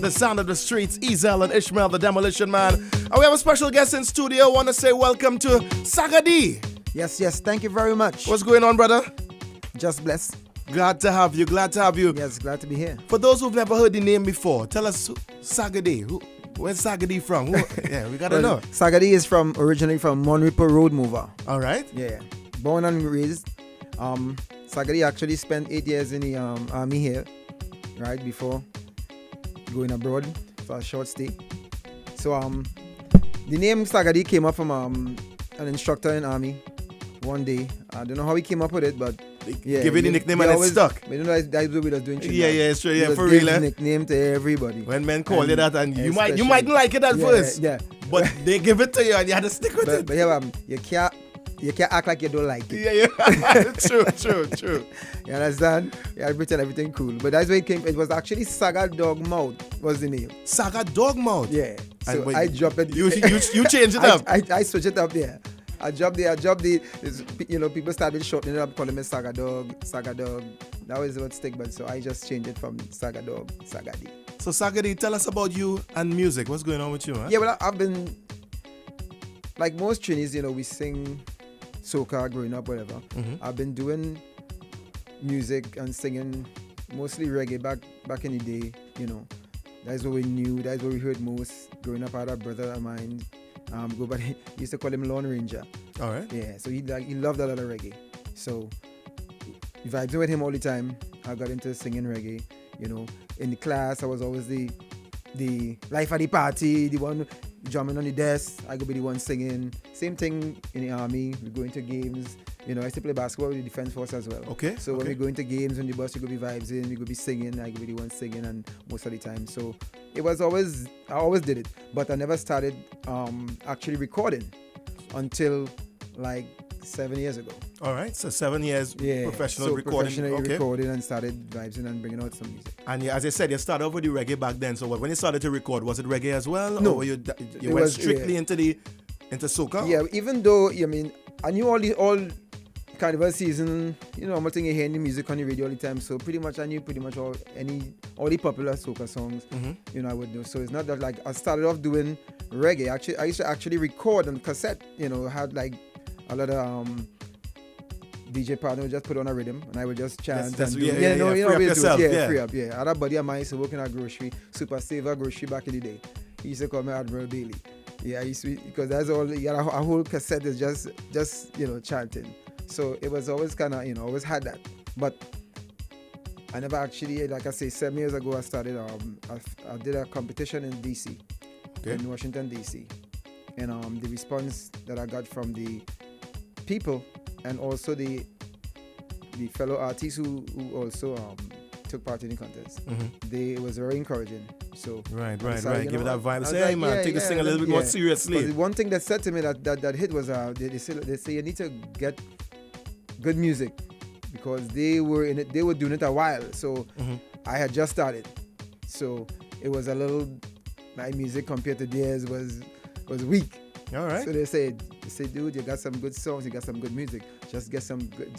the sound of the streets, Ezel and Ishmael, the Demolition Man. And we have a special guest in studio. I want to say welcome to Saga Dee. Yes, thank you very much. What's going on, brother? Just blessed. Glad to have you, Yes, glad to be here. For those who've never heard the name before, tell us Saga Dee. Where's Saga Dee from? Yeah, we gotta know. Saga Dee is originally from Monripo Road Mover. All right. Yeah, born and raised. Saga Dee actually spent 8 years in the army here, right, before going abroad for a short stay. So the name Saga Dee came up from an instructor in army one day. I don't know how he came up with it, but yeah, give it the nickname and it's stuck. But you know that's what we was doing. Yeah, it's true. Yeah, for real. real. Nickname to everybody. When men call you that, and you mightn't like it at first. Yeah. But they give it to you, and you had to stick with it. But yeah, you can't act like you don't like it. Yeah. True. You understand? Yeah, I pretend everything cool. But that's where it came. It was actually Saga Dog Mouth was the name. Saga Dog Mouth. Yeah. So I dropped it. You changed it up. I switched it up there. I dropped the. People started shortening it up, calling me Saga Dog. That was what stick. But so I just changed it from Saga Dog, Saga Dee. So Saga Dee, tell us about you and music. What's going on with you, huh? Yeah, well, I've been like most Trinis. We sing soca growing up, whatever. Mm-hmm. I've been doing music and singing mostly reggae back in the day. That's what we knew. That's what we heard most growing up. I had a brother of mine. He used to call him Lone Ranger. All right. Yeah, so he loved a lot of reggae. So vibing with him all the time. I got into singing reggae. In the class, I was always the life of the party, the one drumming on the desk. I could be the one singing. Same thing in the army. We go into games. I used to play basketball with the defense force as well. Okay. So when we go into games on the bus, we could be vibes in. We could be singing. I could be the one singing, and most of the time. So I always did it, but I never started actually recording until like 7 years ago. All right. So 7 years professional recording. Professionally recording and started vibes in and bringing out some music. And as I said, you started off with the reggae back then. So when you started to record, was it reggae as well? No. Or you went strictly into soca? Yeah, even though I knew all carnival season, I'm thing you hear the music on the radio all the time. So I knew all the popular soca songs. Mm-hmm. I would know. So it's not that like I started off doing reggae. I used to actually record on cassette. I had like a lot of DJ partner would just put on a rhythm and I would just chant. Free up yourself. Free up. Yeah, I had a buddy of mine used to work in a grocery, Super Saver grocery back in the day. He used to call me Admiral Bailey. Yeah, I used to, because that's all. You got a whole cassette is just chanting. So it was always kind of always had that. But I never actually, like I say, 7 years ago I started. I did a competition in DC, in Washington DC, and the response that I got from the people and also the fellow artists who also took part in the contest, it was very encouraging. So right. Give it that vibe. Say, hey man, take this thing a little bit more seriously. But the one thing that said to me that hit was they say you need to get good music, because they were in it. They were doing it a while. So I had just started. So it was a little, my music compared to theirs was weak. All right. So they say, dude, you got some good songs, you got some good music. Just get some good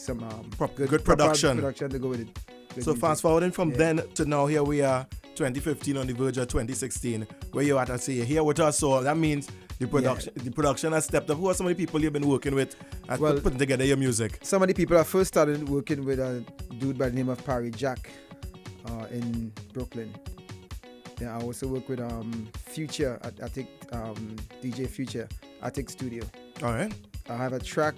production to go with it. So fast forwarding from then to now, here we are, 2015 on the verge of 2016, where you're at. I say you're here with us, so that means the production has stepped up. Who are some of the people you've been working with and putting together your music? Some of the people I first started working with a dude by the name of Parry Jack in Brooklyn. Then I also work with Future at Attic, DJ Future, Attic Studio. All right. I have a track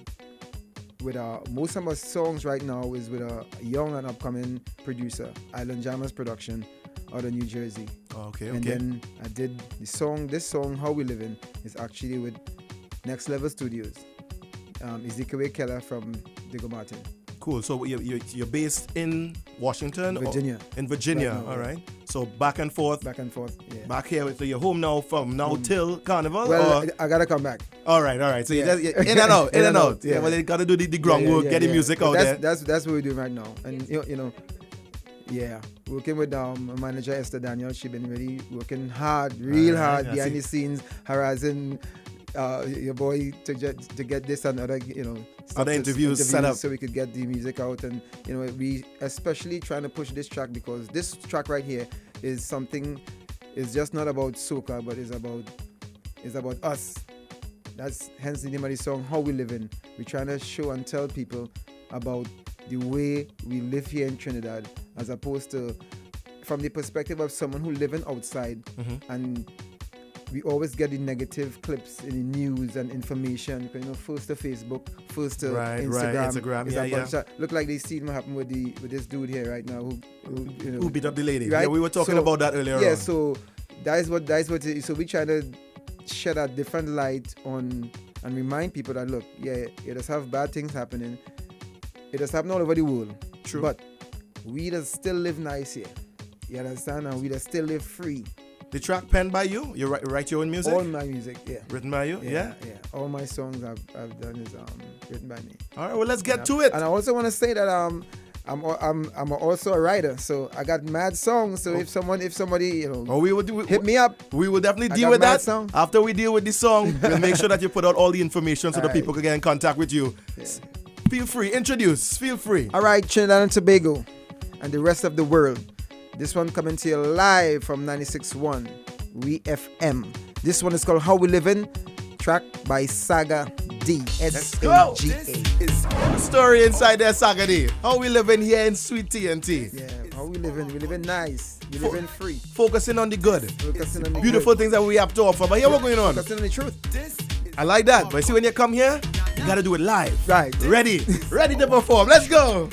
with most of my songs right now is with a young and upcoming producer, Island Jammers Production, out of New Jersey. Okay. And then I did this song, How We Living, is actually with Next Level Studios. Ezekiel Keller from Diego Martin. Cool. So you're based in Washington? Virginia. In Virginia, right now, all right. So back and forth, yeah. Back here, so you're home now from now till Carnival? Well, I gotta come back. All right. So you're in and out. Yeah, well, you gotta do the groundwork, get the music out there. That's what we're doing right now. And working with my manager Esther Daniel. She's been really working hard behind the scenes, harassing your boy to get this and other other interviews set up so we could get the music out. And we especially trying to push this track, because this track right here is something, it's just not about soca, but it's about us. That's hence the name of the song, How We Living. We're trying to show and tell people about the way we live here in Trinidad, as opposed to from the perspective of someone who living outside. And we always get the negative clips in the news and information. You know, first to Facebook, first to Instagram. Instagram. Look like they seen what happened with this dude here right now who beat up the lady. Right? Yeah, we were talking about that earlier. Yeah, on. so that's what it is. So we try to shed a different light on and remind people that look, it does have bad things happening. It does happen all over the world. True. But we does still live nice here. You understand? And we does still live free. The track penned by you? You write your own music? All my music, yeah. Written by you? Yeah. All my songs I've done is written by me. All right, well, let's get to it. And I also want to say that I'm also a writer, so I got mad songs. So if somebody hit me up, we will definitely deal with that. Song. After we deal with the song, we'll make sure that you put out all the information so that people can get in contact with you. Yeah. Feel free, feel free. All right, Trinidad and Tobago and the rest of the world. This one coming to you live from 96.1 We FM. This one is called How We Living, track by Saga Dee. Saga. The story inside there, Saga Dee. How we living here in sweet TNT. Yeah, how we living nice. We living free. Focusing on the good. Focusing on the beautiful good. Things that we have to offer. But here what's going on? Focusing on the truth. I like that. But see, when you come here, you gotta do it live. Right. Ready to perform. Let's go.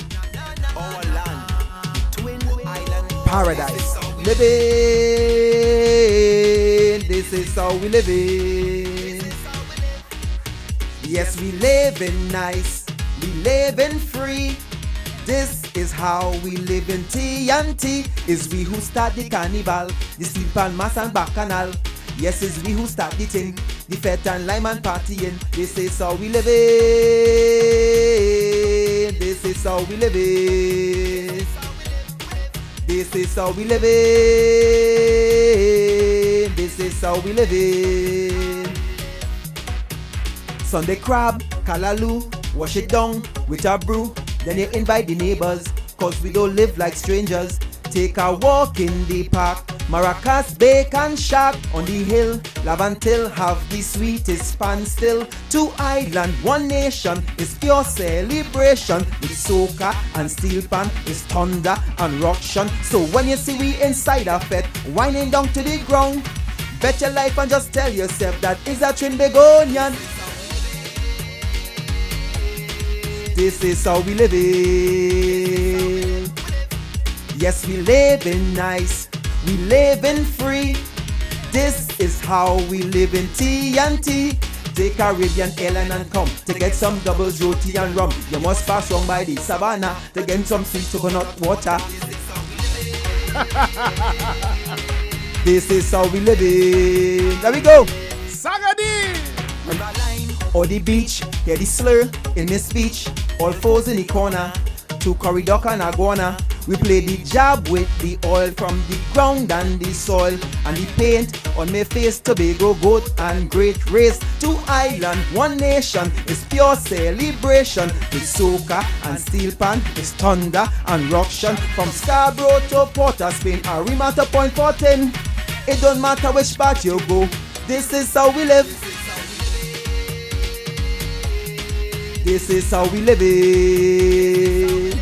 Paradise. Living. This is how we living. Yes, we living nice. We living free. This is how we live in TNT. It's we who start the carnival, the sleep and mass and bacchanal. Yes, it's we who start the thing, the fete and lime and partying. This is how we living. This is how we living. This is how we living. This is how we living. Sunday crab, callaloo, wash it down with a brew. Then you invite the neighbors, cause we don't live like strangers. Take a walk in the park, Maracas, Bacon Shack on the hill. Lavantil have the sweetest pan still. 2 island, 1 nation is pure celebration. With soca and steel pan is thunder and ruction. So when you see we inside a fete, winding down to the ground, bet your life and just tell yourself that is a Trinbagonian. This is how we living. Yes, we living nice. We living free. This is how we live in TNT. Take Caribbean airline and come to get some doubles, roti and rum. You must pass wrong by the savannah to get some sweet coconut water. This is how we living. There we go. Saga Dee. Or the beach, hear the slur in this speech. All fours in the corner, 2 corridor and iguana. We play the jab with the oil from the ground and the soil. And the paint on my face, Tobago, goat and great race. 2 island, 1 nation is pure celebration. With soca and steel pan is thunder and ruction. From Scarborough to Port of Spain, Arima to Point 14. It don't matter which part you go, this is how we live. This is how we living.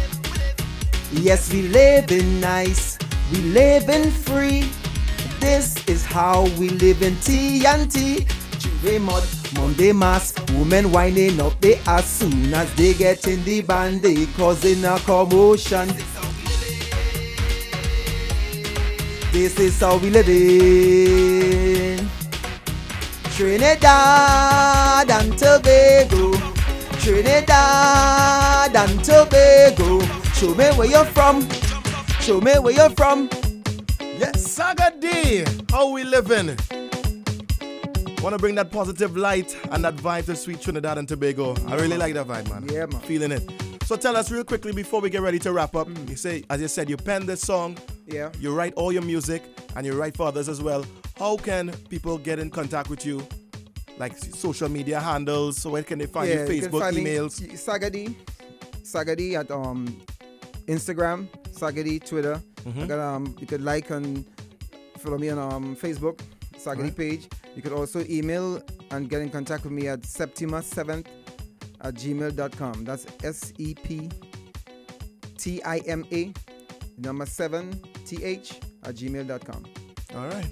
Yes, we living nice. We living free. This is how we live in TNT. Juve mud, Monday mass. Women whining up they as soon as they get in the band, they causing a commotion. This is how we living. Trinidad and Tobago. Trinidad and Tobago. Show me where you're from. Show me where you're from. Yes, Saga Dee. How we living? Want to bring that positive light and that vibe to sweet Trinidad and Tobago. I really like that vibe, man. Yeah, man. Feeling it. So tell us real quickly before we get ready to wrap up. You say, as you said, you pen this song. Yeah. You write all your music and you write for others as well. How can people get in contact with you? Like social media handles, so where can they find you? Facebook, emails? Saga Dee at Instagram, Saga Dee Twitter. I got, you could like and follow me on Facebook, Saga Dee page. You could also email and get in contact with me at septima7@gmail.com. That's SEPTIMA, number 7TH@gmail.com. All right.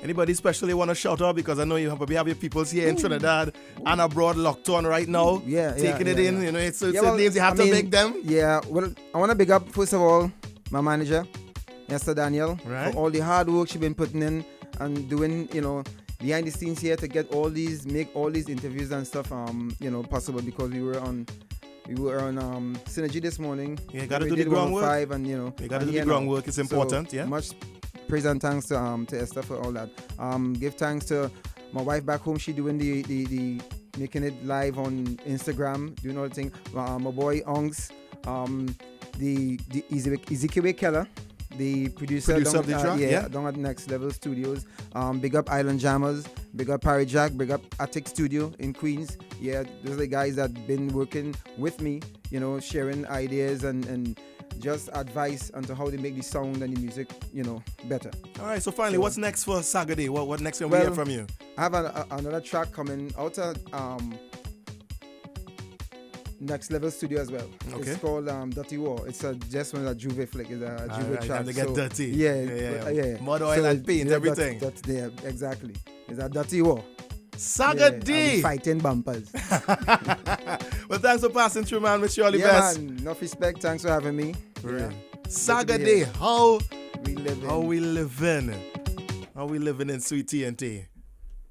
Anybody especially want to shout out? Because I know you probably have your peoples here in Trinidad and abroad locked on right now. Taking it in. You know, it's names you have to big them. Yeah, well, I want to big up, first of all, my manager, Esther Daniel, for all the hard work she's been putting in and doing, you know, behind the scenes here to get make all these interviews and stuff, you know, possible, because we were on Synergy this morning. Yeah, got to do the groundwork. And, you know, you got to do the groundwork. It's important. So much praise and thanks to Esther for all that. Give thanks to my wife back home. She doing the making it live on Instagram, doing all the thing. My boy Ongs, the Ezekiel Keller, the producer of the track, down at Next Level Studios. Big up Island Jammers, big up Parry Jack, big up Attic Studio in Queens. Yeah, those are the guys that been working with me, you know, sharing ideas and just advice onto how they make the sound and the music, you know, better. All right, so finally, what's next for Saga Dee? What next can we hear from you? I have another track coming out of Next Level Studio as well. Okay. It's called Dirty War. It's just one of the Juve flick. It's a Juve track. They get dirty. Yeah. Mud, oil, and paint, everything. Yeah, exactly. It's a Dirty War. Saga Dee. Fighting bumpers. Well, thanks for passing through, man. Wish you all the best. Man. Enough respect. Thanks for having me. Saga Dee. How we living in Sweet TNT.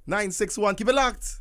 961. Keep it locked.